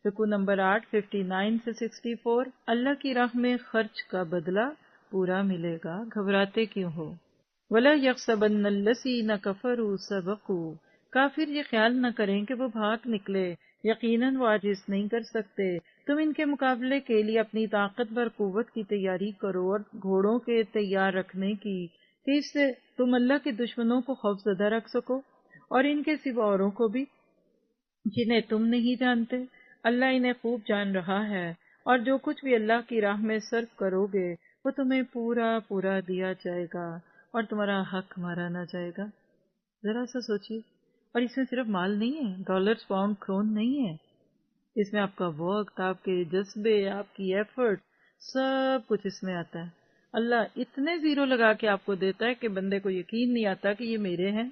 رکوع نمبر 8 59 سے 64۔ اللہ کی راہ میں خرچ کا بدلہ پورا ملے گا، گھبراتے کیوں ہو؟ وَلَا يَحْسَبَنَّ الَّذِينَ كَفَرُوا سَبَقُوا، کافر یہ خیال نہ کریں کہ وہ بھاگ نکلے، یقیناً وہ عاجز نہیں کر سکتے۔ تم ان کے مقابلے کے لیے اپنی طاقت بھر قوت کی تیاری کرو اور گھوڑوں کے تیار رکھنے کی، کہ اس سے تم اللہ کے دشمنوں کو خوف زدہ رکھ سکو، اور ان کے سوا اوروں کو بھی جنہیں تم نہیں جانتے۔ اللہ انہیں خوب جان رہا ہے، اور جو کچھ بھی اللہ کی راہ میں صرف کرو گے وہ تمہیں پورا پورا دیا جائے گا، اور تمہارا حق مارا نہ جائے گا۔ ذرا سا سوچیے، اور اس میں صرف مال نہیں ہے، ڈالرز پاؤنڈ کرون نہیں ہے، اس میں آپ کا وقت، آپ کے جذبے، آپ کی ایفرٹ، سب کچھ اس میں آتا ہے۔ اللہ اتنے زیرو لگا کے آپ کو دیتا ہے کہ بندے کو یقین نہیں آتا کہ یہ میرے ہیں۔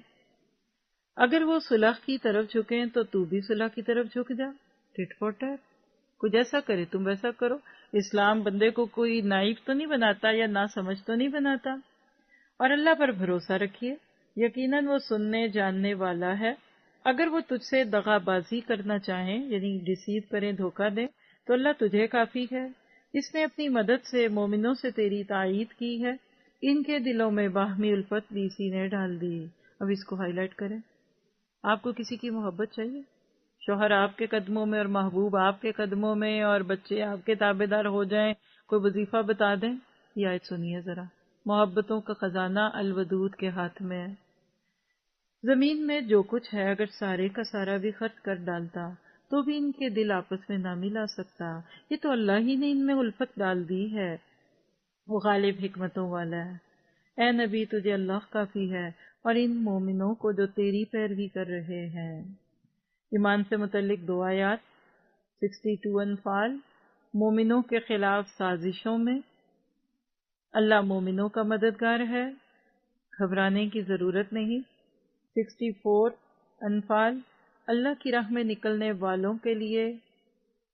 اگر وہ صلح کی طرف جھکیں تو تو بھی صلح کی طرف جھک جا، ٹٹ فار ٹیٹ، کچھ ایسا کرے تم ویسا کرو۔ اسلام بندے کو کوئی نائف تو نہیں بناتا یا نہ سمجھ تو نہیں بناتا، اور اللہ پر بھروسہ رکھیے، یقیناً وہ سننے جاننے والا ہے۔ اگر وہ تجھ سے دغا بازی کرنا چاہیں، یعنی ڈیسیو کریں، دھوکہ دیں، تو اللہ تجھے کافی ہے۔ اس نے اپنی مدد سے مومنوں سے تیری تائید کی ہے، ان کے دلوں میں باہمی الفت بھی اسی نے ڈال دی۔ اب اس کو ہائی لائٹ کریں۔ آپ کو کسی کی محبت چاہیے؟ شوہر آپ کے قدموں میں اور محبوب آپ کے قدموں میں اور بچے آپ کے تابع دار ہو جائیں، کوئی وظیفہ بتا دیں؟ یہ آیت سنیے ذرا۔ محبتوں کا خزانہ الودود کے ہاتھ میں ہے۔ زمین میں جو کچھ ہے اگر سارے کا سارا بھی خرچ کر ڈالتا تو بھی ان کے دل آپس میں نہ ملا سکتا۔ یہ تو اللہ ہی نے ان میں الفت ڈال دی ہے، وہ غالب حکمتوں والا ہے۔ اے نبی تجھے اللہ کافی ہے، اور ان مومنوں کو جو تیری پیروی کر رہے ہیں۔ ایمان سے متعلق دو آیات 62 انفال۔ مومنوں کے خلاف سازشوں میں اللہ مومنوں کا مددگار ہے، گھبرانے کی ضرورت نہیں۔ 64 انفال۔ اللہ کی راہ میں نکلنے والوں کے لیے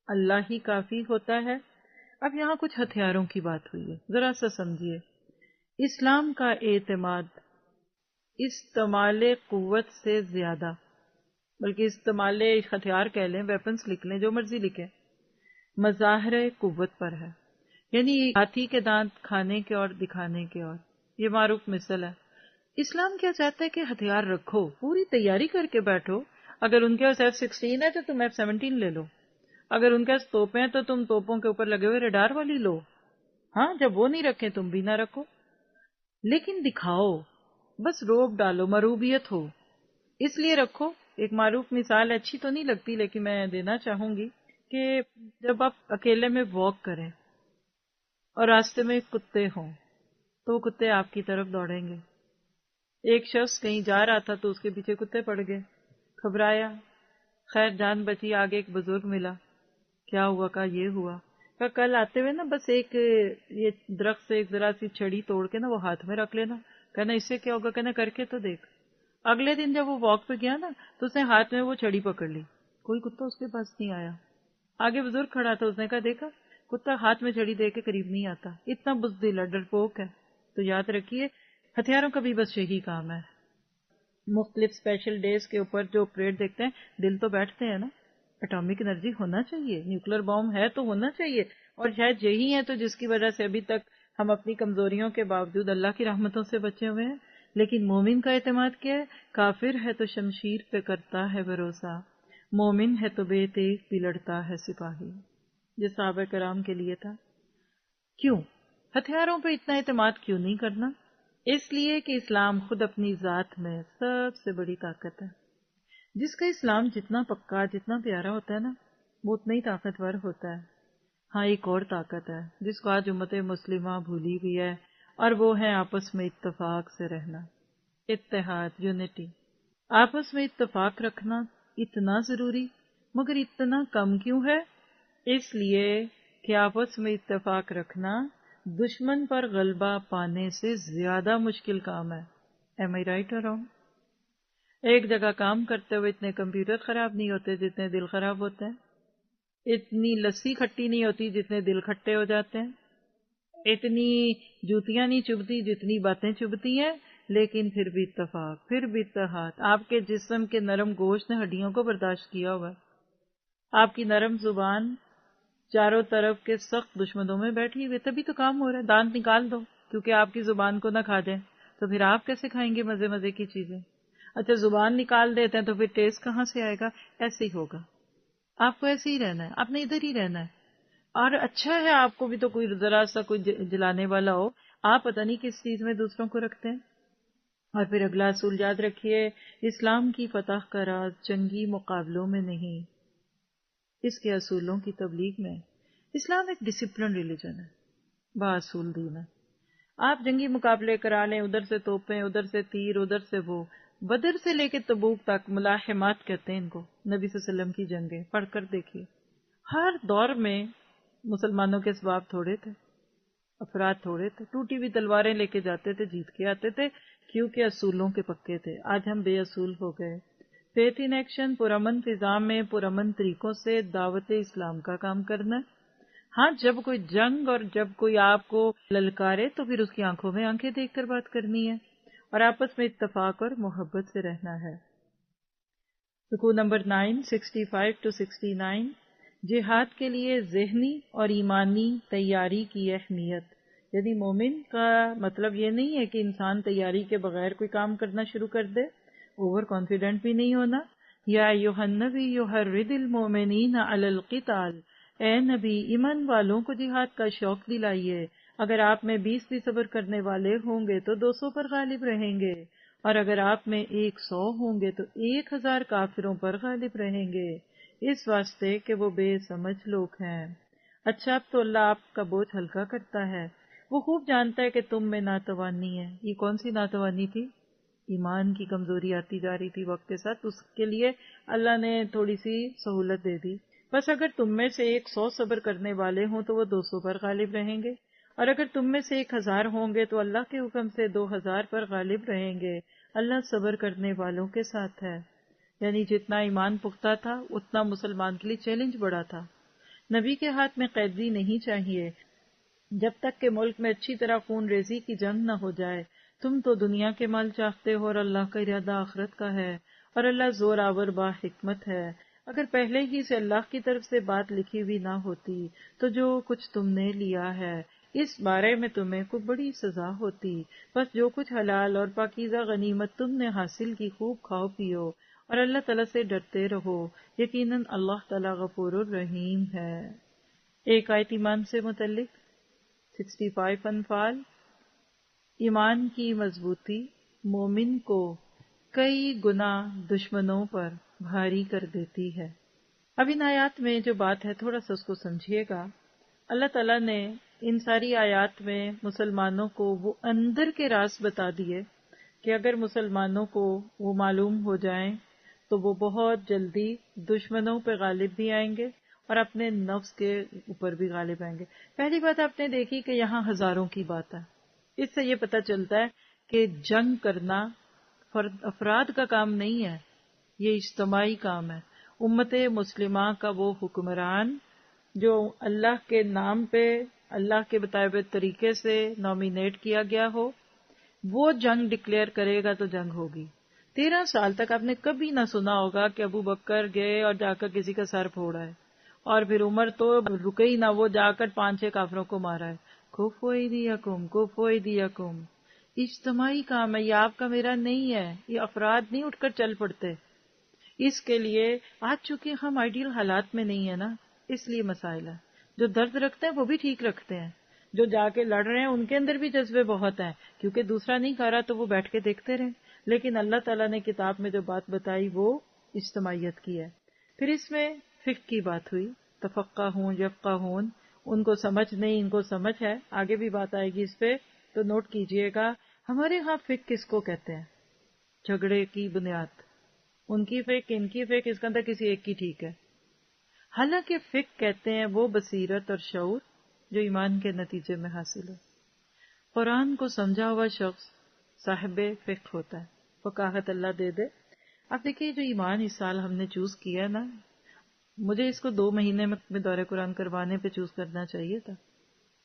اللہ ہی کافی ہوتا ہے۔ اب یہاں کچھ ہتھیاروں کی بات ہوئی ہے، ذرا سا سمجھیے۔ اسلام کا اعتماد استعمال قوت سے زیادہ، بلکہ استعمال ہتھیار کہہ لیں، ویپنز لکھ لیں، جو مرضی لکھیں، مظاہر قوت پر ہے۔ یعنی ہاتھی کے دانت کھانے کے اور دکھانے کے اور، یہ معروف مثل ہے۔ اسلام کیا چاہتا ہے کہ ہتھیار رکھو، پوری تیاری کر کے بیٹھو۔ اگر ان کے پاس F-16 ہے تو تم F-17 لے لو، اگر ان کے پاس توپیں ہیں تو تم توپوں کے اوپر لگے ہوئے ریڈار والی لو۔ ہاں، جب وہ نہیں رکھیں تم بھی نہ رکھو، لیکن دکھاؤ، بس روب ڈالو، مروبیت ہو، اس لیے رکھو۔ ایک معروف مثال اچھی تو نہیں لگتی لیکن میں دینا چاہوں گی کہ جب آپ اکیلے میں واک کریں اور راستے میں کتے ہوں تو وہ کتے آپ کی طرف دوڑیں گے۔ ایک شخص کہیں جا رہا تھا تو اس کے پیچھے کتے پڑ گئے، گھبرایا، خیر جان بچی۔ آگے ایک بزرگ ملا، کیا ہوا؟ کہا یہ ہوا۔ کہا کل آتے ہوئے نا بس ایک یہ درخت سے ایک ذرا سی چھڑی توڑ کے نا وہ ہاتھ میں رکھ لینا۔ کہنا اس سے کیا ہوگا؟ کہنا کر کے تو دیکھ۔ اگلے دن جب وہ واک پہ گیا نا تو اس نے ہاتھ میں وہ چھڑی پکڑ لی، کوئی کتا اس کے پاس نہیں آیا۔ آگے بزرگ کھڑا تھا، اس نے کہا دیکھا کتا ہاتھ میں چھڑی دے کے قریب نہیں آتا، اتنا بزدل ہے، ڈرپوک ہے۔ تو یاد رکھیے ہتھیاروں کا بھی بس یہی کام ہے۔ مختلف اسپیشل ڈیز کے اوپر جو پریڈ دیکھتے ہیں دل تو بیٹھتے ہیں نا، اٹامک انرجی ہونا چاہیے، نیوکلیر بام ہے تو ہونا چاہیے، اور شاید یہی ہے تو جس کی وجہ سے ابھی تک ہم اپنی کمزوریوں کے باوجود اللہ کی رحمتوں سے بچے ہوئے ہیں۔ لیکن مومن کا اعتماد کیا ہے؟ کافر ہے تو شمشیر پہ کرتا ہے بھروسہ، مومن ہے تو بے تیغ بھی لڑتا ہے سپاہی، جو صحابہ کرام کے لیے تھا۔ کیوں ہتھیاروں پہ اتنا اعتماد کیوں نہیں کرنا؟ اس لیے کہ اسلام خود اپنی ذات میں سب سے بڑی طاقت ہے۔ جس کا اسلام جتنا پکا، جتنا پیارا ہوتا ہے نا، وہ اتنا ہی طاقتور ہوتا ہے۔ ہاں، ایک اور طاقت ہے جس کو آج امت مسلمہ بھولی ہوئی ہے، اور وہ ہے آپس میں اتفاق سے رہنا، اتحاد، یونٹی۔ آپس میں اتفاق رکھنا اتنا ضروری، مگر اتنا کم کیوں ہے؟ اس لیے کہ آپس میں اتفاق رکھنا دشمن پر غلبہ پانے سے زیادہ مشکل کام ہے۔ ایم آئی رائٹ اور رانگ؟ ایک جگہ کام کرتے ہوئے اتنے کمپیوٹر خراب نہیں ہوتے جتنے دل خراب ہوتے ہیں، اتنی لسی کھٹی نہیں ہوتی جتنے دل کھٹے ہو جاتے ہیں، اتنی جوتیاں نہیں چبھتی جتنی باتیں چبھتی ہیں، لیکن پھر بھی اتفاق، پھر بھی اتحاد۔ آپ کے جسم کے نرم گوشت نے ہڈیوں کو برداشت کیا ہوا ہے، آپ کی نرم زبان چاروں طرف کے سخت دشمنوں میں بیٹھی ہوئی، تبھی تو کام ہو رہا ہے. دانت نکال دو کیونکہ آپ کی زبان کو نہ کھا جائیں، تو پھر آپ کیسے کھائیں گے مزے مزے کی چیزیں؟ اچھا زبان نکال دیتے ہیں تو پھر ٹیسٹ کہاں سے آئے گا؟ ایسے ہی ہوگا. آپ کو ایسے ہی رہنا ہے، آپ نے ادھر ہی رہنا ہے. اور اچھا ہے آپ کو بھی تو کوئی ذرا سا کوئی جلانے والا ہو، آپ پتہ نہیں کس چیز میں دوسروں کو رکھتے ہیں. اور پھر اگلا اصول یاد رکھیے، اسلام کی فتح کا راز جنگی مقابلوں میں نہیں، اس کے اصولوں کی تبلیغ میں. اسلام ایک ڈسپلن ریلیجن ہے، باصول دین ہے. آپ جنگی مقابلے کرا لیں، ادھر سے توپیں، ادھر سے تیر، ادھر سے وہ. بدر سے لے کے تبوک تک ملاحمات کہتے ہیں ان کو، نبی صلی اللہ علیہ وسلم کی جنگیں پڑھ کر دیکھیے. ہر دور میں مسلمانوں کے اسباب تھوڑے تھے، افراد تھوڑے تھے، ٹوٹی ہوئی تلواریں لے کے جاتے تھے، جیت کے آتے تھے، کیونکہ اصولوں کے پکے تھے. آج ہم بے اصول ہو گئے. فیتھ ان ایکشن، پرامن فضا میں پرامن طریقوں سے دعوت اسلام کا کام کرنا. ہاں جب کوئی جنگ اور جب کوئی آپ کو للکارے تو پھر اس کی آنکھوں میں آنکھیں دیکھ کر بات کرنی ہے، اور آپس میں اتفاق اور محبت سے رہنا ہے. رکوع نمبر 9 65 to 69. جہاد کے لیے ذہنی اور ایمانی تیاری کی اہمیت. یعنی مومن کا مطلب یہ نہیں ہے کہ انسان تیاری کے بغیر کوئی کام کرنا شروع کر دے، اوور کانفیڈنٹ بھی نہیں ہونا. یا ایھا النبی حرض المؤمنین علی القتال، اے نبی ایمان والوں کو جہاد کا شوق دلائیے. اگر آپ میں 20 بھی صبر کرنے والے ہوں گے تو 200 پر غالب رہیں گے، اور اگر آپ میں 100 ہوں گے تو 1000 کافروں پر غالب رہیں گے، اس واسطے کہ وہ بے سمجھ لوگ ہیں. اچھا اب تو اللہ آپ کا بوجھ ہلکا کرتا ہے. وہ خوب جانتا ہے کہ تم میں ناتوانی ہے. یہ کون سی ناتوانی تھی؟ ایمان کی کمزوری آتی جا رہی تھی وقت کے ساتھ، اس کے لیے اللہ نے تھوڑی سی سہولت دے دی. بس اگر تم میں سے 100 صبر کرنے والے ہوں تو وہ 200 پر غالب رہیں گے، اور اگر تم میں سے 1000 ہوں گے تو اللہ کے حکم سے 2000 پر غالب رہیں گے. اللہ صبر کرنے والوں کے ساتھ ہے. یعنی جتنا ایمان پختہ تھا اتنا مسلمان کے لیے چیلنج بڑا تھا. نبی کے ہاتھ میں قیدی نہیں چاہیے جب تک کہ ملک میں اچھی طرح خون ریزی کی جنگ نہ ہو جائے. تم تو دنیا کے مال چاہتے ہو اور اللہ کا ارادہ آخرت کا ہے، اور اللہ زور آور با حکمت ہے. اگر پہلے ہی سے اللہ کی طرف سے بات لکھی ہوئی نہ ہوتی تو جو کچھ تم نے لیا ہے اس بارے میں تمہیں کوئی بڑی سزا ہوتی. بس جو کچھ حلال اور پاکیزہ غنیمت تم نے حاصل کی خوب کھاؤ پیو، اور اللہ تعالیٰ سے ڈرتے رہو، یقیناً اللہ تعالیٰ غفور الرحیم ہے. ایک آیت ایمان سے متعلق 65 انفال. ایمان کی مضبوطی مومن کو کئی گنا دشمنوں پر بھاری کر دیتی ہے. اب ان آیات میں جو بات ہے تھوڑا سا اس کو سمجھیے گا. اللہ تعالیٰ نے ان ساری آیات میں مسلمانوں کو وہ اندر کے راز بتا دیے کہ اگر مسلمانوں کو وہ معلوم ہو جائیں تو وہ بہت جلدی دشمنوں پہ غالب بھی آئیں گے اور اپنے نفس کے اوپر بھی غالب آئیں گے. پہلی بات آپ نے دیکھی کہ یہاں ہزاروں کی بات ہے. اس سے یہ پتہ چلتا ہے کہ جنگ کرنا افراد کا کام نہیں ہے، یہ اجتماعی کام ہے. امت مسلمہ کا وہ حکمران جو اللہ کے نام پہ اللہ کے بتائے ہوئے طریقے سے نامینیٹ کیا گیا ہو، وہ جنگ ڈکلیئر کرے گا تو جنگ ہوگی. 13 سال تک آپ نے کبھی نہ سنا ہوگا کہ ابو بکر گئے اور جا کر کسی کا سر پھوڑا ہے، اور پھر عمر تو رکے ہی نہ، وہ جا کر 5-6 کافروں کو مارا ہے. کفوا ایدیکم کفوا ایدیکم. اجتماعی کام ہے، یہ آپ کا میرا نہیں ہے، یہ افراد نہیں اٹھ کر چل پڑتے. اس کے لیے آج چونکہ ہم آئیڈیل حالات میں نہیں ہیں نا، اس لیے مسائل ہے. جو درد رکھتے ہیں وہ بھی ٹھیک رکھتے ہیں، جو جا کے لڑ رہے ہیں ان کے اندر بھی جذبے بہت ہیں، کیونکہ دوسرا نہیں کھا رہا تو وہ بیٹھ کے دیکھتے رہیں. لیکن اللہ تعالیٰ نے کتاب میں جو بات بتائی وہ اجتماعیت کی ہے. پھر اس میں فقہ کی بات ہوئی، تفقہون یفقہون، ان کو سمجھ نہیں، ان کو سمجھ ہے. آگے بھی بات آئے گی اس پہ، تو نوٹ کیجئے گا. ہمارے ہاں فقہ کس کو کہتے ہیں؟ جھگڑے کی بنیاد. ان کی فقہ ان کی فقہ، اس کے اندر کسی ایک کی ٹھیک ہے. حالانکہ فقہ کہتے ہیں وہ بصیرت اور شعور جو ایمان کے نتیجے میں حاصل ہے. قرآن کو سمجھا ہوا شخص صاحب فقہ ہوتا ہے. فقاہت اللہ دے دے. اب دیکھیے جو ایمان اس سال ہم نے چوز کیا نا، مجھے اس کو 2 مہینے میں دورہ قرآن کروانے پہ چوز کرنا چاہیے تھا،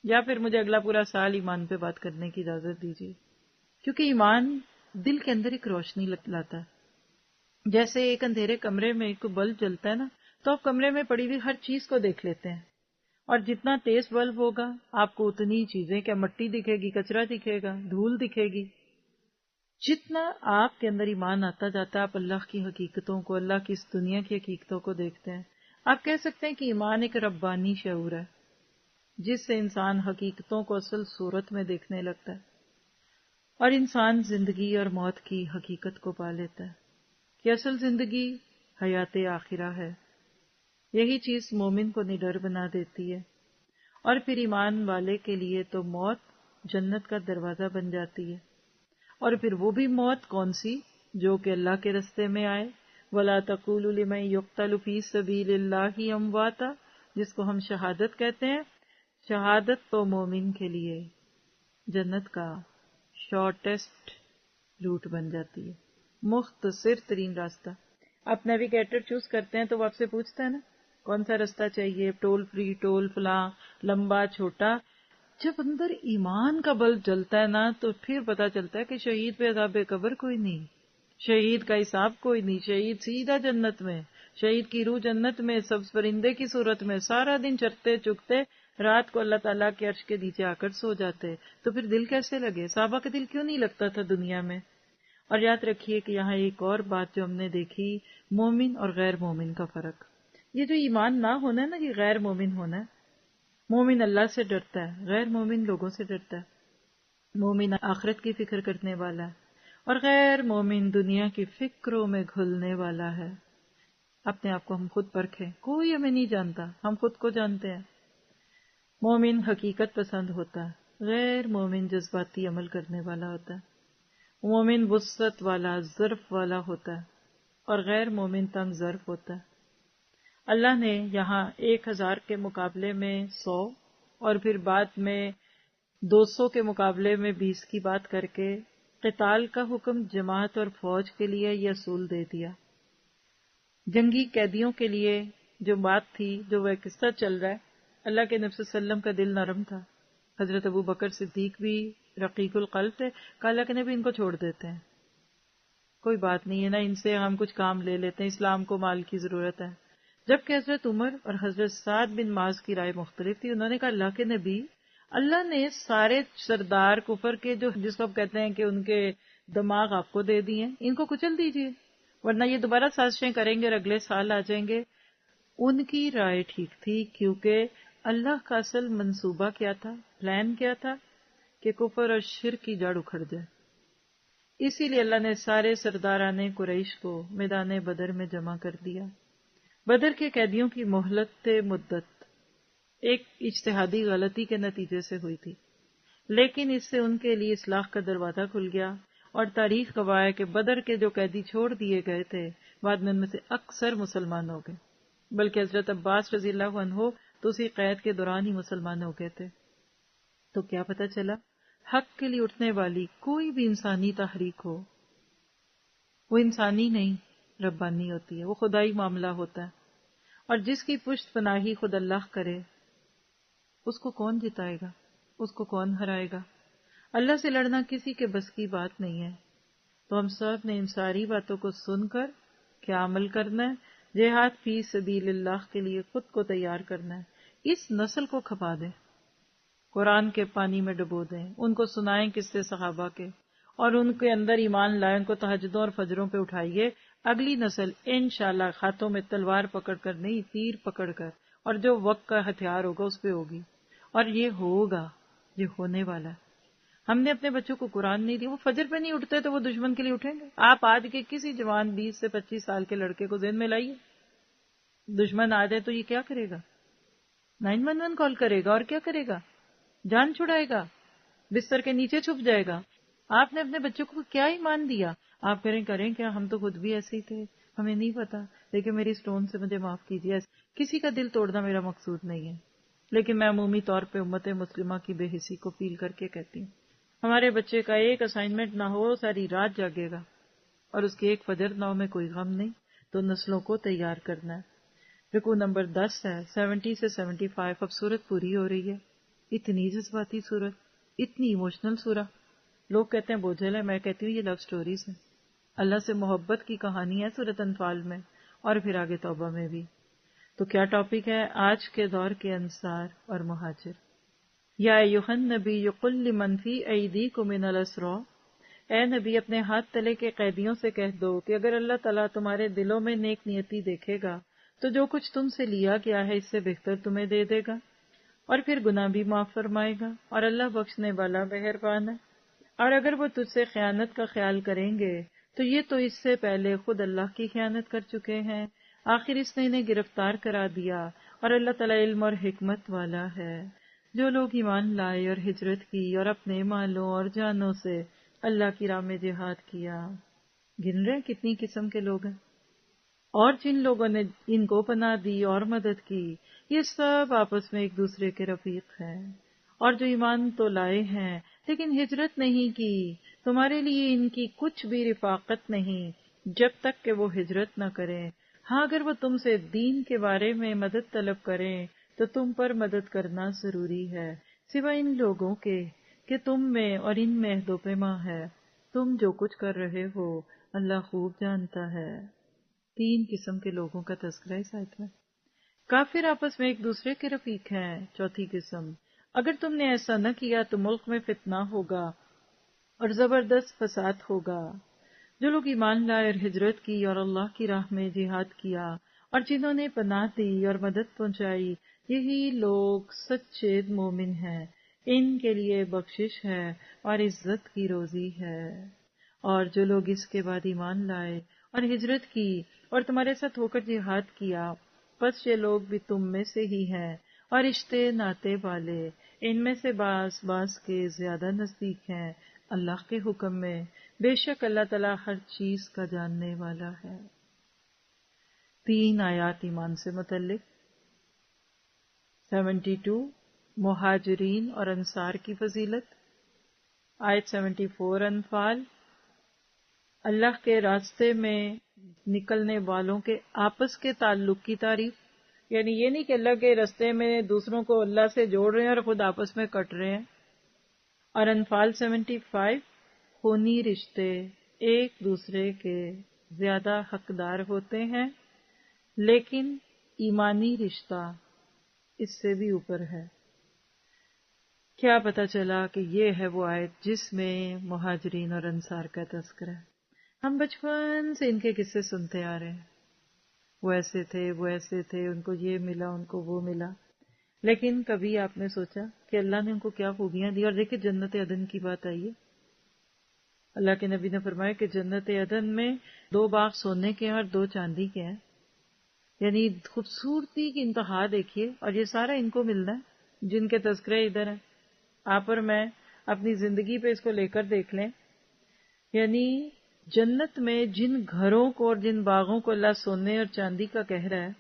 یا پھر مجھے اگلا پورا سال ایمان پہ بات کرنے کی اجازت دیجیے. کیونکہ ایمان دل کے اندر ایک روشنی لاتا ہے. جیسے ایک اندھیرے کمرے میں ایک بلب جلتا ہے نا تو آپ کمرے میں پڑی ہوئی ہر چیز کو دیکھ لیتے ہیں، اور جتنا تیز بلب ہوگا آپ کو اتنی چیزیں، کیا مٹی دکھے گی، کچرا دکھے گا، دھول دکھے گی۔ جتنا آپ کے اندر ایمان آتا جاتا ہے آپ اللہ کی حقیقتوں کو، اللہ کی اس دنیا کی حقیقتوں کو دیکھتے ہیں، آپ کہہ سکتے ہیں کہ ایمان ایک ربانی شعور ہے جس سے انسان حقیقتوں کو اصل صورت میں دیکھنے لگتا ہے، اور انسان زندگی اور موت کی حقیقت کو پا لیتا ہے کہ اصل زندگی حیات آخرہ ہے۔ یہی چیز مومن کو نڈر بنا دیتی ہے، اور پھر ایمان والے کے لیے تو موت جنت کا دروازہ بن جاتی ہے، اور پھر وہ بھی موت کون سی؟ جو کہ اللہ کے رستے میں آئے۔ وَلَا تَقُولُوا لِمَن يُقْتَلُ فِي سَبِيلِ اللَّهِ أَمْوَاتًا، جس کو ہم شہادت کہتے ہیں۔ شہادت تو مومن کے لیے جنت کا شارٹیسٹ روٹ بن جاتی ہے، مختصر ترین راستہ۔ آپ نیویگیٹر چوز کرتے ہیں تو وہ آپ سے پوچھتا ہے نا کون سا راستہ چاہیے، ٹول فری، ٹول فلاں، لمبا چھوٹا۔ جب اندر ایمان کا بلب جلتا ہے نا تو پھر پتا چلتا ہے کہ شہید پہ عذاب قبر کوئی نہیں، شہید کا حساب کوئی نہیں، شہید سیدھا جنت میں، شہید کی روح جنت میں سبز پرندے کی صورت میں، سارا دن چرتے چگتے رات کو اللہ تعالیٰ کے عرش کے نیچے آ کر سو جاتے۔ تو پھر دل کیسے لگے؟ صحابہ کا دل کیوں نہیں لگتا تھا دنیا میں؟ اور یاد رکھیے کہ یہاں ایک اور بات جو ہم نے دیکھی، مومن اور غیر مومن کا فرق۔ یہ جو ایمان نہ ہونا ہے نا، یہ غیر مومن ہونا ہے۔ مومن اللہ سے ڈرتا ہے، غیر مومن لوگوں سے ڈرتا ہے۔ مومن آخرت کی فکر کرنے والا ہے، اور غیر مومن دنیا کی فکروں میں گھلنے والا ہے۔ اپنے آپ کو ہم خود پرکھیں، کوئی ہمیں نہیں جانتا، ہم خود کو جانتے ہیں۔ مومن حقیقت پسند ہوتا ہے، غیر مومن جذباتی عمل کرنے والا ہوتا ہے۔ مومن وسعت والا، ظرف والا ہوتا ہے، اور غیر مومن تنگ ظرف ہوتا ہے۔ اللہ نے یہاں 1000 کے مقابلے میں 100 اور پھر بعد میں 200 کے مقابلے میں 20 کی بات کر کے قتال کا حکم جماعت اور فوج کے لیے یہ اصول دے دیا۔ جنگی قیدیوں کے لیے جو بات تھی، جو وہ قصہ چل رہا ہے، اللہ کے نبی صلی اللہ علیہ وسلم کا دل نرم تھا، حضرت ابو بکر صدیق بھی رقیق القلب تھے، کہا اللہ کے نبی ان کو چھوڑ دیتے ہیں، کوئی بات نہیں ہے نا، ان سے ہم کچھ کام لے لیتے ہیں، اسلام کو مال کی ضرورت ہے۔ جبکہ حضرت عمر اور حضرت سعد بن معاذ کی رائے مختلف تھی، انہوں نے کہا اللہ کے نبی، اللہ نے سارے سردار کفر کے جو جس کو آپ کہتے ہیں کہ ان کے دماغ آپ کو دے دیے، ان کو کچل دیجئے ورنہ یہ دوبارہ سازشیں کریں گے اور اگلے سال آ جائیں گے۔ ان کی رائے ٹھیک تھی، کیونکہ اللہ کا اصل منصوبہ کیا تھا، پلان کیا تھا کہ کفر اور شرک کی جڑ اکھڑ جائے۔ اسی لیے اللہ نے سارے سرداران قریش کو میدان بدر میں جمع کر دیا۔ بدر کے قیدیوں کی مہلت مدت ایک اجتہادی غلطی کے نتیجے سے ہوئی تھی، لیکن اس سے ان کے لیے اصلاح کا دروازہ کھل گیا، اور تاریخ گواہ ہے کہ بدر کے جو قیدی چھوڑ دیے گئے تھے بعد میں ان میں سے اکثر مسلمان ہو گئے، بلکہ حضرت عباس رضی اللہ عنہ تو اسی قید کے دوران ہی مسلمان ہو گئے تھے۔ تو کیا پتہ چلا؟ حق کے لیے اٹھنے والی کوئی بھی انسانی تحریک ہو، وہ انسانی نہیں، ربانی ہوتی ہے، وہ خدائی معاملہ ہوتا ہے، اور جس کی پشت پناہی خود اللہ کرے اس کو کون جتائے گا، اس کو کون ہرائے گا؟ اللہ سے لڑنا کسی کے بس کی بات نہیں ہے۔ تو ہم سب نے ان ساری باتوں کو سن کر کیا عمل کرنا ہے؟ جہاد فی سبیل اللہ کے لیے خود کو تیار کرنا ہے۔ اس نسل کو کھپا دیں، قرآن کے پانی میں ڈبو دیں، ان کو سنائیں قصے صحابہ کے، اور ان کے اندر ایمان لائیں، ان کو تہجدوں اور فجروں پہ اٹھائیے۔ اگلی نسل انشاءاللہ ہاتھوں میں تلوار پکڑ کر نہیں، تیر پکڑ کر، اور جو وقت کا ہتھیار ہوگا اس پہ ہوگی، اور یہ ہوگا، یہ ہونے والا ہے۔ ہم نے اپنے بچوں کو قرآن نہیں دیا، وہ فجر پہ نہیں اٹھتے تو وہ دشمن کے لیے اٹھیں گے؟ آپ آج کے کسی جوان 20 سے 25 سال کے لڑکے کو ذہن میں لائیے، دشمن آ جائے تو یہ کیا کرے گا؟ 911 کال کرے گا، اور کیا کرے گا؟ جان چھڑائے گا، بستر کے نیچے چھپ جائے گا۔ آپ نے اپنے بچوں کو کیا ایمان دیا؟ آپ کریں کیا؟ ہم تو خود بھی ایسے ہی تھے، ہمیں نہیں پتا، لیکن میری سٹون سے مجھے معاف کیجیے۔ کسی کا دل توڑنا میرا مقصود نہیں ہے، لیکن میں عمومی طور پہ امت مسلمہ کی بے حسی کو فیل کر کے کہتی ہوں، ہمارے بچے کا ایک اسائنمنٹ نہ ہو، ساری رات جاگے گا، اور اس کی ایک فجر نہ ہو، میں کوئی غم نہیں۔ تو نسلوں کو تیار کرنا ہے۔ رکوع نمبر 10 ہے، 70 سے 75۔ اب سورت پوری ہو رہی ہے، اتنی جذباتی سورت، اتنی ایموشنل سورہ۔ لوگ کہتے ہیں بوجھل ہے، میں کہتی ہوں یہ لو سٹوریز ہیں، اللہ سے محبت کی کہانی ہے سورت انفال میں، اور پھر آگے توبہ میں بھی۔ تو کیا ٹاپک ہے آج کے دور کے انصار اور مہاجر؟ یا ایھا النبی قل لمن فی ایدیکم من الاسری، اے نبی اپنے ہاتھ تلے کے قیدیوں سے کہہ دو کہ اگر اللہ تعالیٰ تمہارے دلوں میں نیک نیتی دیکھے گا تو جو کچھ تم سے لیا گیا ہے اس سے بہتر تمہیں دے دے گا، اور پھر گناہ بھی معاف فرمائے گا، اور اللہ بخشنے والا مہربان ہے۔ اور اگر وہ تجھ سے خیانت کا خیال کریں گے تو یہ تو اس سے پہلے خود اللہ کی خیانت کر چکے ہیں، آخر اس نے انہیں گرفتار کرا دیا، اور اللہ تعالیٰ علم اور حکمت والا ہے۔ جو لوگ ایمان لائے اور ہجرت کی اور اپنے مالوں اور جانوں سے اللہ کی راہ میں جہاد کیا۔ گن رہے ہیں کتنی قسم کے لوگ ہیں، اور جن لوگوں نے ان کو پناہ دی اور مدد کی، یہ سب آپس میں ایک دوسرے کے رفیق ہیں۔ اور جو ایمان تو لائے ہیں لیکن ہجرت نہیں کی، تمہارے لیے ان کی کچھ بھی رفاقت نہیں جب تک کہ وہ ہجرت نہ کریں۔ ہاں اگر وہ تم سے دین کے بارے میں مدد طلب کریں تو تم پر مدد کرنا ضروری ہے، سوائے ان لوگوں کے کہ تم میں اور ان میں عہد و پیمان ہے۔ تم جو کچھ کر رہے ہو اللہ خوب جانتا ہے۔ 3 قسم کے لوگوں کا تذکرہ اس آیت میں۔ کافر آپس میں ایک دوسرے کے رفیق ہیں۔ 4 قسم، اگر تم نے ایسا نہ کیا تو ملک میں فتنہ ہوگا اور زبردست فساد ہوگا۔ جو لوگ ایمان لائے اور ہجرت کی اور اللہ کی راہ میں جہاد کیا اور جنہوں نے پناہ دی اور مدد پہنچائی، یہی لوگ سچے مومن ہیں، ان کے لیے بخشش ہے اور عزت کی روزی ہے۔ اور جو لوگ اس کے بعد ایمان لائے اور ہجرت کی اور تمہارے ساتھ ہو کر جہاد کیا، پس یہ لوگ بھی تم میں سے ہی ہیں اور رشتے ناتے والے ان میں سے بعض کے زیادہ نزدیک ہیں اللہ کے حکم میں، بے شک اللہ تعالیٰ ہر چیز کا جاننے والا ہے۔ 3 آیات ایمان سے متعلق۔ 72 مہاجرین اور انصار کی فضیلت۔ آیت 74 انفال، اللہ کے راستے میں نکلنے والوں کے آپس کے تعلق کی تعریف، یعنی یہ نہیں کہ اللہ کے راستے میں دوسروں کو اللہ سے جوڑ رہے ہیں اور خود آپس میں کٹ رہے ہیں۔ اور انفال 75 خونی رشتے ایک دوسرے کے زیادہ حقدار ہوتے ہیں لیکن ایمانی رشتہ اس سے بھی اوپر ہے۔ کیا پتہ چلا کہ یہ ہے وہ آیت جس میں مہاجرین اور انصار کا تذکرہ ہے۔ ہم بچپن سے ان کے قصے سنتے آ رہے ہیں، وہ ایسے تھے، وہ ایسے تھے، ان کو یہ ملا، ان کو وہ ملا، لیکن کبھی آپ نے سوچا کہ اللہ نے ان کو کیا خوبیاں دی؟ اور دیکھیں جنت عدن کی بات آئی ہے، اللہ کے نبی نے فرمایا کہ جنت عدن میں 2 باغ سونے کے ہیں اور 2 چاندی کے ہیں، یعنی خوبصورتی کی انتہا دیکھیے، اور یہ سارا ان کو ملنا ہے جن کے تذکرے ادھر ہیں۔ آپ اور میں اپنی زندگی پہ اس کو لے کر دیکھ لیں، یعنی جنت میں جن گھروں کو اور جن باغوں کو اللہ سونے اور چاندی کا کہہ رہا ہے،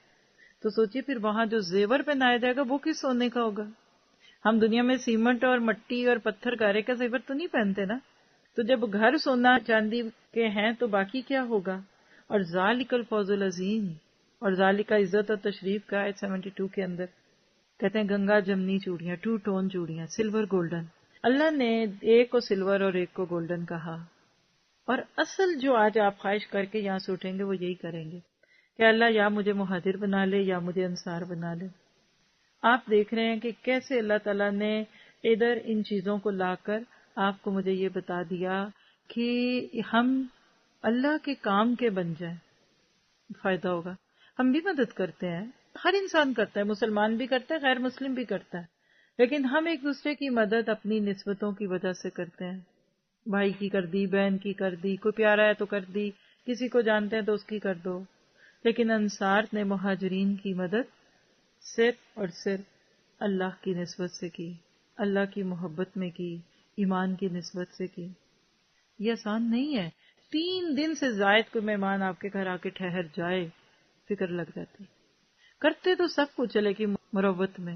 تو سوچئے پھر وہاں جو زیور پہنایا جائے گا وہ کس سونے کا ہوگا؟ ہم دنیا میں سیمنٹ اور مٹی اور پتھر گارے کا زیور تو نہیں پہنتے نا، تو جب گھر سونا چاندی کے ہیں تو باقی کیا ہوگا؟ اور ذالک الفوز العظیم، اور ذالک عزت اور تشریف کا آیت 72 کے اندر کہتے ہیں گنگا جمنی چوڑیاں، 2 ٹون چوڑیاں، سلور گولڈن۔ اللہ نے ایک کو سلور اور ایک کو گولڈن کہا، اور اصل جو آج آپ خواہش کر کے یہاں سے اٹھیں گے وہ یہی کریں گے کہ اللہ یا مجھے مہاجر بنا لے یا مجھے انصار بنا لے۔ آپ دیکھ رہے ہیں کہ کیسے اللہ تعالیٰ نے ادھر ان چیزوں کو لا کر آپ کو مجھے یہ بتا دیا کہ ہم اللہ کے کام کے بن جائیں، فائدہ ہوگا۔ ہم بھی مدد کرتے ہیں، ہر انسان کرتا ہے، مسلمان بھی کرتا ہے، غیر مسلم بھی کرتا ہے، لیکن ہم ایک دوسرے کی مدد اپنی نسبتوں کی وجہ سے کرتے ہیں۔ بھائی کی کر دی، بہن کی کر دی، کوئی پیارا ہے تو کر دی، کسی کو جانتے ہیں تو اس کی کر دو۔ لیکن انصار نے مہاجرین کی مدد صرف اور صرف اللہ کی نسبت سے کی، اللہ کی محبت میں کی، ایمان کی نسبت سے کی۔ یہ آسان نہیں ہے، 3 دن سے زائد کوئی مہمان آپ کے گھر آ کے ٹھہر جائے فکر لگ جاتی۔ کرتے تو سب کچھ ہے لیکن مروت میں،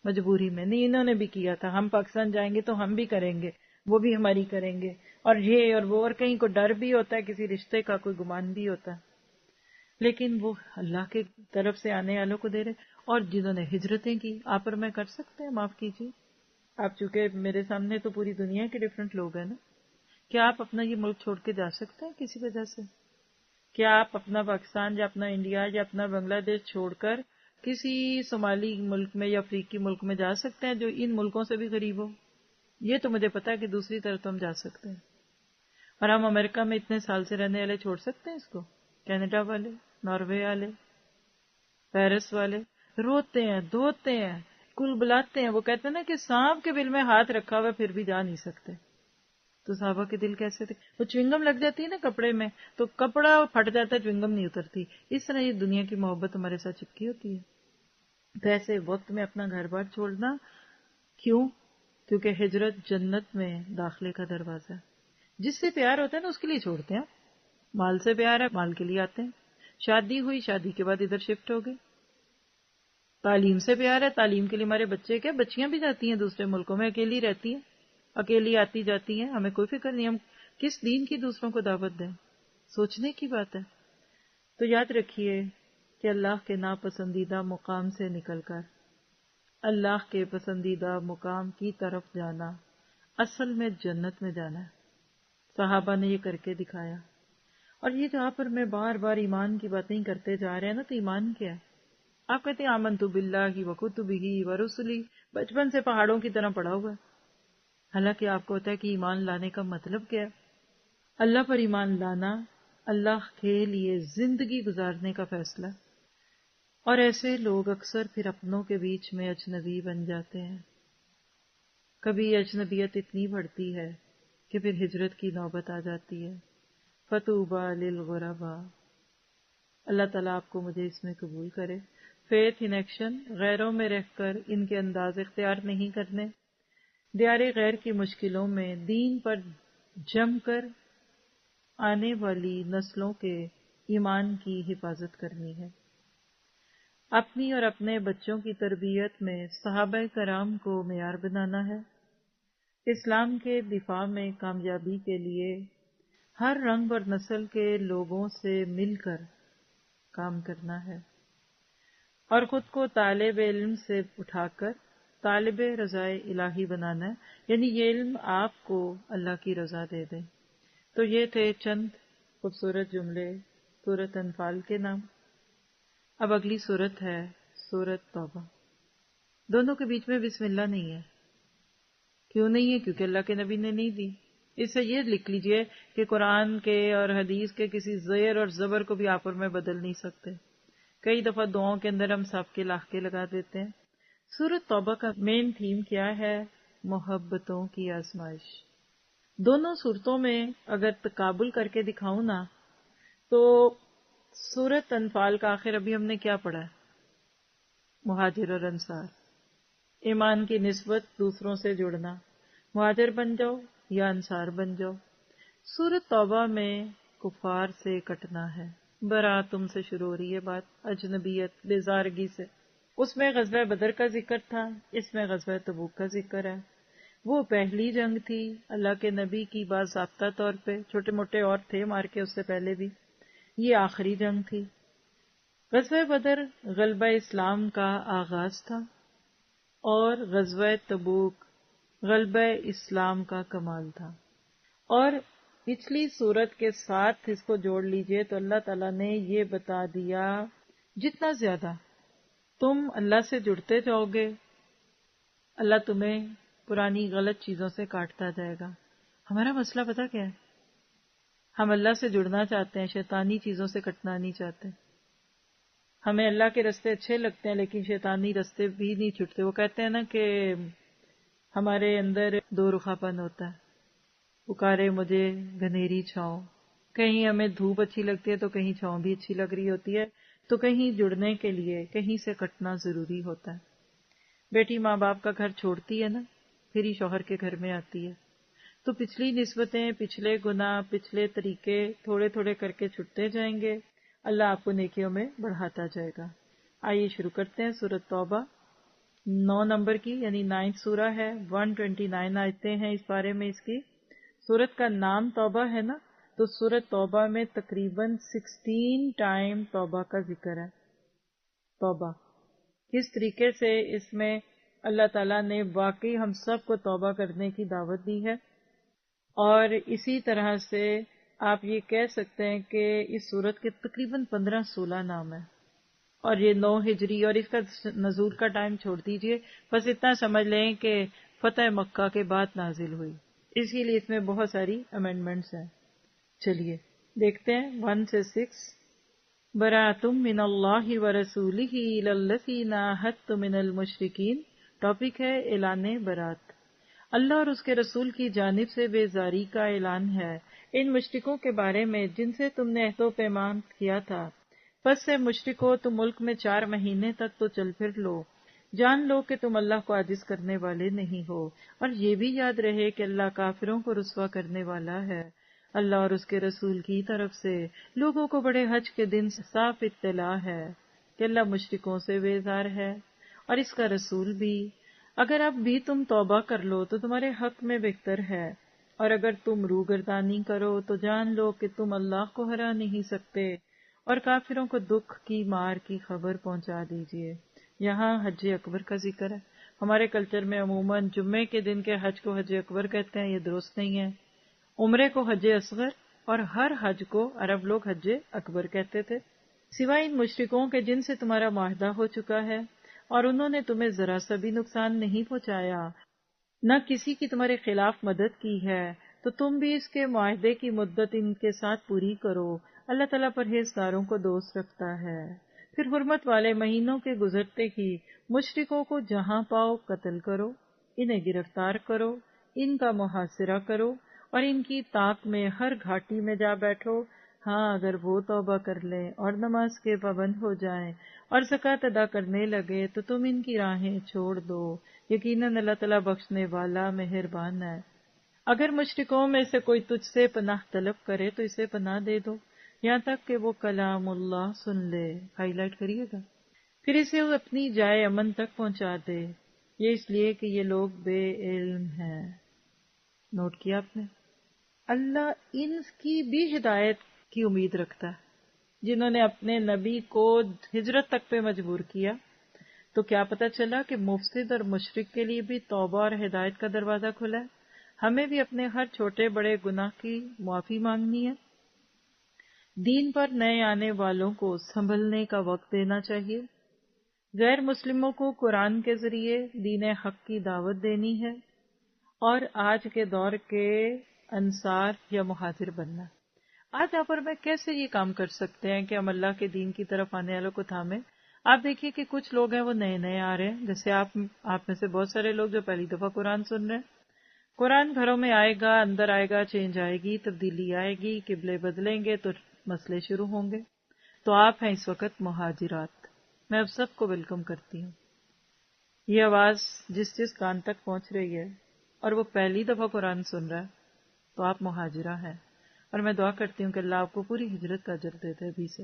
مجبوری میں نہیں۔ انہوں نے بھی کیا تھا، ہم پاکستان جائیں گے تو ہم بھی کریں گے، وہ بھی ہماری کریں گے، اور یہ اور وہ، اور کہیں کو ڈر بھی ہوتا ہے، کسی رشتے کا کوئی گمان بھی ہوتا ہے، لیکن وہ اللہ کے طرف سے آنے والوں کو دے رہے۔ اور جنہوں نے ہجرتیں کی، آپ اور میں کر سکتے ہیں، معاف کیجیے آپ، چونکہ میرے سامنے تو پوری دنیا کے ڈفرینٹ لوگ ہیں نا، کیا آپ اپنا یہ ملک چھوڑ کے جا سکتے ہیں کسی وجہ سے؟ کیا آپ اپنا پاکستان یا اپنا انڈیا یا اپنا بنگلہ دیش چھوڑ کر کسی صومالی ملک میں یا افریقی ملک میں جا سکتے ہیں جو ان ملکوں سے بھی غریب ہو؟ یہ تو مجھے پتا ہے کہ دوسری طرف تو ہم جا سکتے ہیں. اور ہم امریکہ میں اتنے سال سے رہنے والے چھوڑ سکتے ہیں اس کو؟ کینیڈا والے، ناروے والے، پیرس والے روتے ہیں، دھوتے ہیں، کل بلاتے ہیں. وہ کہتے ہیں نا کہ سانپ کے بل میں ہاتھ رکھا ہوا پھر بھی جا نہیں سکتے. تو صحابہ کے دل کیسے تھے؟ وہ چوئنگم لگ جاتی ہے نا کپڑے میں تو کپڑا پھٹ جاتا ہے، چوئنگم نہیں اترتی. اس طرح یہ دنیا کی محبت ہمارے ساتھ چپکی ہوتی ہے. تو ایسے وقت میں اپنا گھر بار چھوڑنا کیوں؟ کیونکہ ہجرت جنت میں داخلے کا دروازہ ہے. جس سے پیار ہوتا ہے نا اس کے لیے چھوڑتے ہیں. مال سے پیار ہے، مال کے لیے آتے ہیں. شادی ہوئی، شادی کے بعد ادھر شفٹ ہو گئے. تعلیم سے پیار ہے، تعلیم کے لیے ہمارے بچے کیا بچیاں بھی جاتی ہیں دوسرے ملکوں میں، اکیلی رہتی ہیں، اکیلی آتی جاتی ہیں، ہمیں کوئی فکر نہیں. ہم کس دین کی دوسروں کو دعوت دیں؟ سوچنے کی بات ہے. تو یاد رکھیے کہ اللہ کے ناپسندیدہ مقام سے نکل کر اللہ کے پسندیدہ مقام کی طرف جانا اصل میں جنت میں جانا ہے. صحابہ نے یہ کر کے دکھایا. اور یہ جہاں پر میں بار بار ایمان کی باتیں کرتے جا رہے ہیں نا، تو ایمان کیا ہے؟ آپ کہتے ہیں آمنت باللہ وکتبہ ورسلہ، بچپن سے پہاڑوں کی طرح پڑا ہوا ہے. حالانکہ آپ کو پتا ہے کہ ایمان لانے کا مطلب کیا ہے؟ اللہ پر ایمان لانا، اللہ کے لیے زندگی گزارنے کا فیصلہ. اور ایسے لوگ اکثر پھر اپنوں کے بیچ میں اجنبی بن جاتے ہیں. کبھی اجنبیت اتنی بڑھتی ہے کہ پھر ہجرت کی نوبت آ جاتی ہے. فطوبی للغرباء. اللہ تعالیٰ آپ کو مجھے اس میں قبول کرے. فیتھ ان ایکشن، غیروں میں رہ کر ان کے انداز اختیار نہیں کرنے، دیار غیر کی مشکلوں میں دین پر جم کر آنے والی نسلوں کے ایمان کی حفاظت کرنی ہے. اپنی اور اپنے بچوں کی تربیت میں صحابہ کرام کو معیار بنانا ہے. اسلام کے دفاع میں کامیابی کے لیے ہر رنگ اور نسل کے لوگوں سے مل کر کام کرنا ہے، اور خود کو طالب علم سے اٹھا کر طالب رضا الہی بنانا ہے، یعنی یہ علم آپ کو اللہ کی رضا دے دے. تو یہ تھے چند خوبصورت جملے سورۃ انفال کے نام. اب اگلی سورت ہے سورۃ توبہ. دونوں کے بیچ میں بسم اللہ نہیں ہے. کیوں نہیں ہے؟ کیونکہ اللہ کے نبی نے نہیں دی. اس سے یہ لکھ لیجئے کہ قرآن کے اور حدیث کے کسی زیر اور زبر کو بھی آپ اور میں بدل نہیں سکتے. کئی دفعہ دعاؤں کے اندر ہم سب کے لاحقے لگا دیتے ہیں. سورۃ توبہ کا مین تھیم کیا ہے؟ محبتوں کی آزمائش. دونوں صورتوں میں اگر تقابل کر کے دکھاؤں نا تو سورۃ انفال کا آخر ابھی ہم نے کیا پڑھا ہے؟ مہاجر اور انصار، ایمان کی نسبت دوسروں سے جڑنا، مہاجر بن جاؤ یا انصار بن جاؤ. سورۃ توبہ میں کفار سے کٹنا ہے. برات تم سے شروع ہو رہی ہے بات، اجنبیت، بیزارگی سے. اس میں غزوہ بدر کا ذکر تھا، اس میں غزوہ تبوک کا ذکر ہے. وہ پہلی جنگ تھی اللہ کے نبی کی باضابطہ طور پہ، چھوٹے موٹے اور تھے مار کے اس سے پہلے بھی. یہ آخری جنگ تھی. غزوہ بدر غلبہ اسلام کا آغاز تھا اور غزوہ تبوک غلبہ اسلام کا کمال تھا. اور پچھلی صورت کے ساتھ اس کو جوڑ لیجئے تو اللہ تعالیٰ نے یہ بتا دیا جتنا زیادہ تم اللہ سے جڑتے جاؤ گے اللہ تمہیں پرانی غلط چیزوں سے کاٹتا جائے گا. ہمارا مسئلہ پتہ کیا ہے؟ ہم اللہ سے جڑنا چاہتے ہیں، شیطانی چیزوں سے کٹنا نہیں چاہتے. ہمیں اللہ کے رستے اچھے لگتے ہیں لیکن شیطانی رستے بھی نہیں چھٹتے. وہ کہتے ہیں نا کہ ہمارے اندر دو رخا پن ہوتا ہے، پکارے مجھے گھنیری چھاؤں. کہیں ہمیں دھوپ اچھی لگتی ہے تو کہیں چھاؤں بھی اچھی لگ رہی ہوتی ہے. تو کہیں جڑنے کے لیے کہیں سے کٹنا ضروری ہوتا ہے. بیٹی ماں باپ کا گھر چھوڑتی ہے نا، پھر ہی شوہر کے گھر میں آتی ہے. تو پچھلی نسبتیں، پچھلے گناہ، پچھلے طریقے تھوڑے تھوڑے کر کے چھٹتے جائیں گے. اللہ آپ کو نیکیوں میں بڑھاتا جائے گا. آئیے شروع کرتے ہیں سورۃ توبہ 9 نمبر کی، یعنی 9 سورہ ہے. 129 آیتیں ہیں اس بارے میں. اس کی سورت کا نام توبہ ہے نا، تو سورۃ توبہ میں تقریباً 16 ٹائم توبہ کا ذکر ہے. توبہ کس طریقے سے اس میں اللہ تعالیٰ نے واقعی ہم سب کو توبہ کرنے کی دعوت دی ہے. اور اسی طرح سے آپ یہ کہہ سکتے ہیں کہ اس سورت کے تقریباً 15-16 نام ہیں. اور یہ 9 ہجری اور اس کا نزول کا ٹائم چھوڑ دیجئے، بس اتنا سمجھ لیں کہ فتح مکہ کے بعد نازل ہوئی، اسی لیے اس میں بہت ساری امینڈمنٹس ہیں۔ چلیے دیکھتے ہیں 1 سے 6۔ براءۃ من اللہ ورسولہ الی الذین عاہدتم من المشرکین، ٹاپک ہے اعلان برات۔ اللہ اور اس کے رسول کی جانب سے بیزاری کا اعلان ہے ان مشرکوں کے بارے میں جن سے تم نے عہد و پیمان کیا تھا۔ پس سے مشرکو تم ملک میں 4 مہینے تک تو چل پھر لو، جان لو کہ تم اللہ کو عاجز کرنے والے نہیں ہو، اور یہ بھی یاد رہے کہ اللہ کافروں کو رسوا کرنے والا ہے۔ اللہ اور اس کے رسول کی طرف سے لوگوں کو بڑے حج کے دن صاف اطلاع ہے کہ اللہ مشرکوں سے بیزار ہے، اور اس کا رسول بھی۔ اگر اب بھی تم توبہ کر لو تو تمہارے حق میں بہتر ہے، اور اگر تم روگردانی کرو تو جان لو کہ تم اللہ کو ہرا نہیں سکتے، اور کافروں کو دکھ کی مار کی خبر پہنچا دیجیے۔ یہاں حج اکبر کا ذکر ہے۔ ہمارے کلچر میں عموماً جمعے کے دن کے حج کو حج اکبر کہتے ہیں، یہ درست نہیں ہے۔ عمرے کو حج اصغر اور ہر حج کو عرب لوگ حج اکبر کہتے تھے، سوائے ان مشرکوں کے جن سے تمہارا معاہدہ ہو چکا ہے، اور انہوں نے تمہیں ذرا سا بھی نقصان نہیں پہنچایا، نہ کسی کی تمہارے خلاف مدد کی ہے، تو تم بھی اس کے معاہدے کی مدت ان کے ساتھ پوری کرو۔ اللہ تعالیٰ پرہیزگاروں کو دوست رکھتا ہے۔ پھر حرمت والے مہینوں کے گزرتے ہی مشرکوں کو جہاں پاؤ قتل کرو، انہیں گرفتار کرو، ان کا محاصرہ کرو، اور ان کی طاق میں ہر گھاٹی میں جا بیٹھو۔ ہاں اگر وہ توبہ کر لیں اور نماز کے پابند ہو جائیں اور زکوٰۃ ادا کرنے لگے تو تم ان کی راہیں چھوڑ دو، یقیناً اللہ تعالیٰ بخشنے والا مہربان ہے۔ اگر مشرکوں میں سے کوئی تجھ سے پناہ طلب کرے تو اسے پناہ دے دو، یہاں تک کہ وہ کلام اللہ سن لے، ہائی لائٹ کریے گا، پھر اسے وہ اپنی جائے امن تک پہنچا دے، یہ اس لیے کہ یہ لوگ بے علم ہیں۔ نوٹ کیا آپ نے؟ اللہ ان کی بھی ہدایت کی امید رکھتا ہے جنہوں نے اپنے نبی کو ہجرت تک پہ مجبور کیا۔ تو کیا پتہ چلا کہ مفسد اور مشرک کے لیے بھی توبہ اور ہدایت کا دروازہ کھلا ہے۔ ہمیں بھی اپنے ہر چھوٹے بڑے گناہ کی معافی مانگنی ہے، دین پر نئے آنے والوں کو سنبھلنے کا وقت دینا چاہیے، غیر مسلموں کو قرآن کے ذریعے دین حق کی دعوت دینی ہے، اور آج کے دور کے انصار یا مہاجر بننا۔ آج یہاں پر میں کیسے یہ کام کر سکتے ہیں کہ ہم اللہ کے دین کی طرف آنے والوں کو تھامیں؟ آپ دیکھیے کہ کچھ لوگ ہیں وہ نئے نئے آ رہے ہیں، جیسے آپ میں سے بہت سارے لوگ جو پہلی دفعہ قرآن سن رہے ہیں۔ قرآن گھروں میں آئے گا، اندر آئے گا، چینج آئے گی، تبدیلی آئے گی، قبلے بدلیں گے تو مسئلے شروع ہوں گے۔ تو آپ ہیں اس وقت مہاجرات، میں اب سب کو ویلکم کرتی ہوں۔ یہ آواز جس کان تک پہنچ رہی ہے اور وہ پہلی دفعہ قرآن سن رہا ہے تو آپ مہاجرہ ہیں، اور میں دعا کرتی ہوں کہ اللہ آپ کو پوری ہجرت کا اجر دے دے ابھی سے۔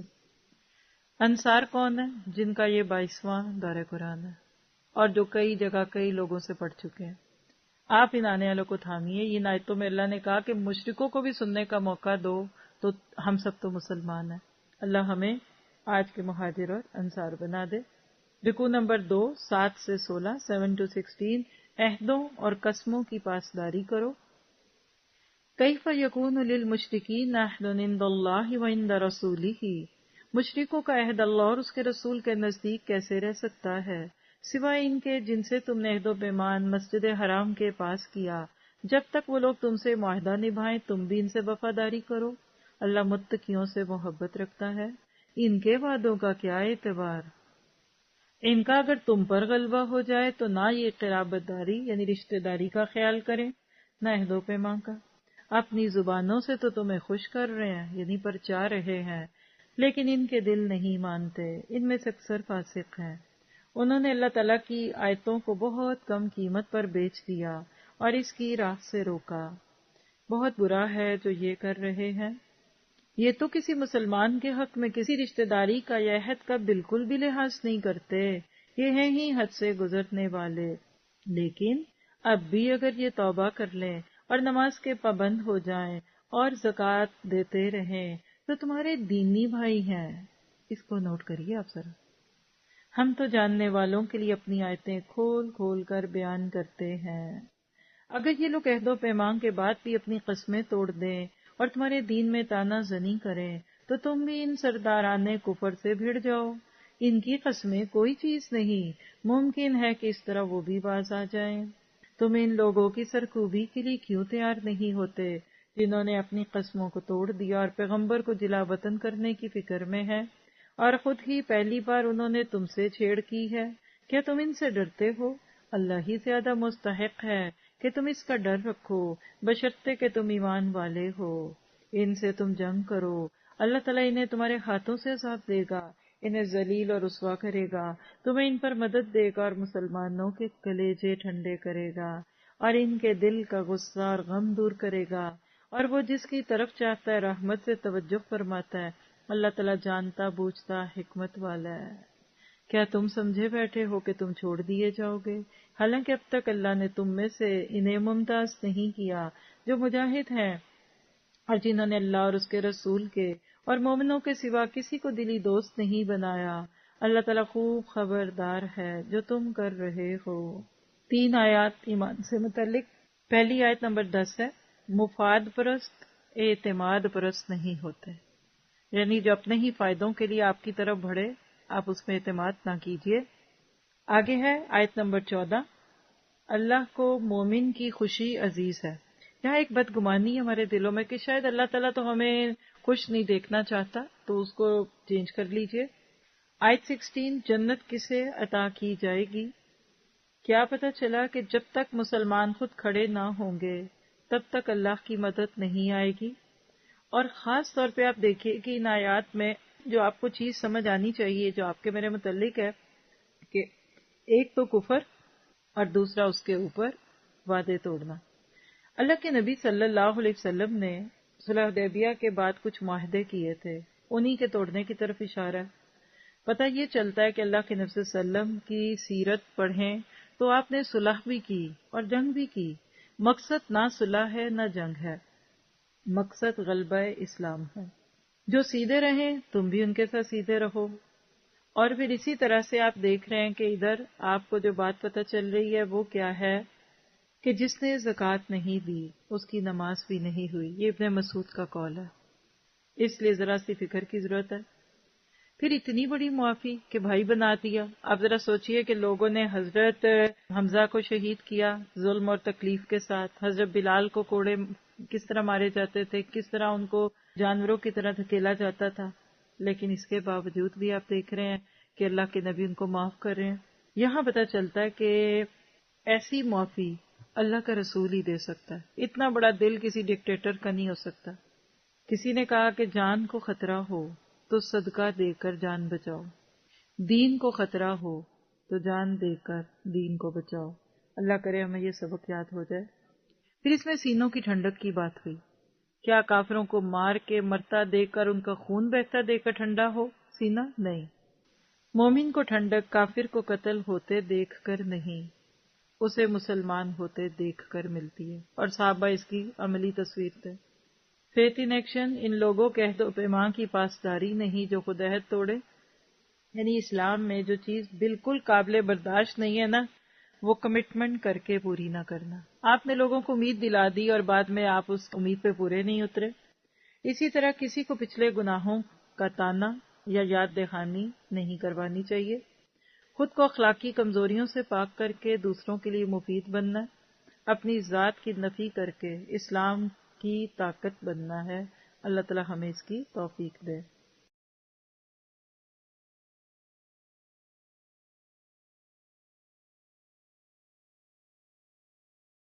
انصار کون ہیں؟ جن کا یہ 22واں دورہ قرآن ہے اور جو کئی جگہ کئی لوگوں سے پڑھ چکے ہیں۔ آپ ان آنے والوں کو تھامیے۔ ان آیتوں میں اللہ نے کہا کہ مشرکوں کو بھی سننے کا موقع دو، تو ہم سب تو مسلمان ہیں۔ اللہ ہمیں آج کے مہاجر اور انصار بنا دے۔ رکوع نمبر 2 7 سے 16 7 to 16، عہدوں اور قسموں کی پاسداری کرو۔ کیف یکون للمشرکین عہد عند اللہ وعند رسولہ، مشرکوں کا عہد اللہ اور اس کے رسول کے نزدیک کیسے رہ سکتا ہے، سوائے ان کے جن سے تم نے عہد و پیمان مسجد حرام کے پاس کیا۔ جب تک وہ لوگ تم سے معاہدہ نبھائیں تم بھی ان سے وفاداری کرو۔ اللہ متقیوں سے محبت رکھتا ہے، ان کے وعدوں کا کیا اعتبار۔ ان کا اگر تم پر غلبہ ہو جائے تو نہ یہ قرابت داری یعنی رشتہ داری کا خیال کریں، نہ عہد و پیمان کا۔ اپنی زبانوں سے تو تمہیں خوش کر رہے ہیں یعنی پرچا رہے ہیں، لیکن ان کے دل نہیں مانتے، ان میں سے اکثر فاسق ہیں۔ انہوں نے اللہ تعالیٰ کی آیتوں کو بہت کم قیمت پر بیچ دیا اور اس کی راہ سے روکا۔ بہت برا ہے جو یہ کر رہے ہیں۔ یہ تو کسی مسلمان کے حق میں کسی رشتہ داری کا یا عہد کا بالکل بھی لحاظ نہیں کرتے، یہ ہیں ہی حد سے گزرنے والے۔ لیکن اب بھی اگر یہ توبہ کر لیں اور نماز کے پابند ہو جائیں اور زکوٰۃ دیتے رہیں تو تمہارے دینی بھائی ہیں۔ اس کو نوٹ کریے آپ ذرا۔ ہم تو جاننے والوں کے لیے اپنی آیتیں کھول کھول کر بیان کرتے ہیں۔ اگر یہ لوگ عہد و پیمان کے بعد بھی اپنی قسمیں توڑ دیں اور تمہارے دین میں طعنہ زنی کریں تو تم بھی ان سرداران کفر سے بھڑ جاؤ، ان کی قسمیں کوئی چیز نہیں، ممکن ہے کہ اس طرح وہ بھی باز آ جائیں۔ تم ان لوگوں کی سرکوبی کے لیے کیوں تیار نہیں ہوتے جنہوں نے اپنی قسموں کو توڑ دیا اور پیغمبر کو جلا وطن کرنے کی فکر میں ہے، اور خود ہی پہلی بار انہوں نے تم سے چھیڑ کی ہے؟ کیا تم ان سے ڈرتے ہو؟ اللہ ہی زیادہ مستحق ہے کہ تم اس کا ڈر رکھو، بشرطے کہ تم ایمان والے ہو۔ ان سے تم جنگ کرو، اللہ تعالیٰ انہیں تمہارے ہاتھوں سے عذاب دے گا، انہیں ذلیل اور رسوا کرے گا، تمہیں ان پر مدد دے گا اور مسلمانوں کے کلیجے ٹھنڈے کرے گا اور ان کے دل کا غصہ اور غم دور کرے گا، اور وہ جس کی طرف چاہتا ہے رحمت سے توجہ فرماتا ہے۔ اللہ تعالیٰ جانتا بوجھتا حکمت والا ہے۔ کیا تم سمجھے بیٹھے ہو کہ تم چھوڑ دیے جاؤ گے، حالانکہ اب تک اللہ نے تم میں سے انہیں ممتاز نہیں کیا جو مجاہد ہیں اور جنہوں نے اللہ اور اس کے رسول کے اور مومنوں کے سوا کسی کو دلی دوست نہیں بنایا۔ اللہ تعالیٰ خوب خبردار ہے جو تم کر رہے ہو۔ 3 آیات ایمان سے متعلق۔ پہلی آیت نمبر 10 ہے، مفاد پرست اعتماد پرست نہیں ہوتے، یعنی جو اپنے ہی فائدوں کے لیے آپ کی طرف بڑھے آپ اس میں اعتماد نہ کیجیے۔ آگے ہے آیت نمبر 14، اللہ کو مومن کی خوشی عزیز ہے۔ یہاں ایک بدگمانی ہمارے دلوں میں کہ شاید اللہ تعالیٰ تو ہمیں خوش نہیں دیکھنا چاہتا، تو اس کو چینج کر لیجئے۔ آیت 16، جنت کسے عطا کی جائے گی؟ کیا پتہ چلا کہ جب تک مسلمان خود کھڑے نہ ہوں گے تب تک اللہ کی مدد نہیں آئے گی۔ اور خاص طور پہ آپ دیکھیے کہ ان آیات میں جو آپ کو چیز سمجھ آنی چاہیے جو آپ کے میرے متعلق ہے کہ ایک تو کفر اور دوسرا اس کے اوپر وعدے توڑنا۔ اللہ کے نبی صلی اللہ علیہ وسلم نے صلح حدیبیہ کے بعد کچھ معاہدے کیے تھے، انہی کے توڑنے کی طرف اشارہ ہے۔ پتہ یہ چلتا ہے کہ اللہ کے نبی صلی اللہ علیہ وسلم کی سیرت پڑھیں تو آپ نے صلح بھی کی اور جنگ بھی کی۔ مقصد نہ صلح ہے نہ جنگ ہے، مقصد غلبہ اسلام ہے۔ جو سیدھے رہیں تم بھی ان کے ساتھ سیدھے رہو۔ اور پھر اسی طرح سے آپ دیکھ رہے ہیں کہ ادھر آپ کو جو بات پتہ چل رہی ہے وہ کیا ہے کہ جس نے زکوٰۃ نہیں دی اس کی نماز بھی نہیں ہوئی۔ یہ ابن مسعود کا قول ہے، اس لیے ذرا سی فکر کی ضرورت ہے۔ پھر اتنی بڑی معافی کہ بھائی بنا دیا۔ آپ ذرا سوچئے کہ لوگوں نے حضرت حمزہ کو شہید کیا ظلم اور تکلیف کے ساتھ، حضرت بلال کو کوڑے کس طرح مارے جاتے تھے، کس طرح ان کو جانوروں کی طرح دھکیلا جاتا تھا، لیکن اس کے باوجود بھی آپ دیکھ رہے ہیں کہ اللہ کے نبی ان کو معاف کر رہے ہیں۔ یہاں پتہ چلتا ہے کہ ایسی معافی اللہ کا رسول ہی دے سکتا ہے، اتنا بڑا دل کسی ڈکٹیٹر کا نہیں ہو سکتا۔ کسی نے کہا کہ جان کو خطرہ ہو تو صدقہ دے کر جان بچاؤ، دین کو خطرہ ہو تو جان دے کر دین کو بچاؤ۔ اللہ کرے ہمیں یہ سبق یاد ہو جائے۔ پھر اس میں سینوں کی ٹھنڈک کی بات ہوئی۔ کیا کافروں کو مار کے مرتا دیکھ کر ان کا خون بہتا دیکھ کر ٹھنڈا ہو سینہ؟ نہیں، مومن کو ٹھنڈک کافر کو قتل ہوتے دیکھ کر نہیں، اسے مسلمان ہوتے دیکھ کر ملتی ہے، اور صحابہ اس کی عملی تصویر تھے۔ فیتھ ان ایکشن، ان لوگوں کے عہد و پیمان کی پاسداری نہیں جو خود عہد توڑے، یعنی اسلام میں جو چیز بالکل قابل برداشت نہیں ہے نا وہ کمٹمنٹ کر کے پوری نہ کرنا۔ آپ نے لوگوں کو امید دلا دی اور بعد میں آپ اس امید پہ پورے نہیں اترے۔ اسی طرح کسی کو پچھلے گناہوں کا تانا یا یاد دہانی نہیں کروانی چاہیے۔ خود کو اخلاقی کمزوریوں سے پاک کر کے دوسروں کے لیے مفید بننا، اپنی ذات کی نفی کر کے اسلام کی طاقت بننا ہے۔ اللہ تعالی ہمیں اس کی توفیق دے۔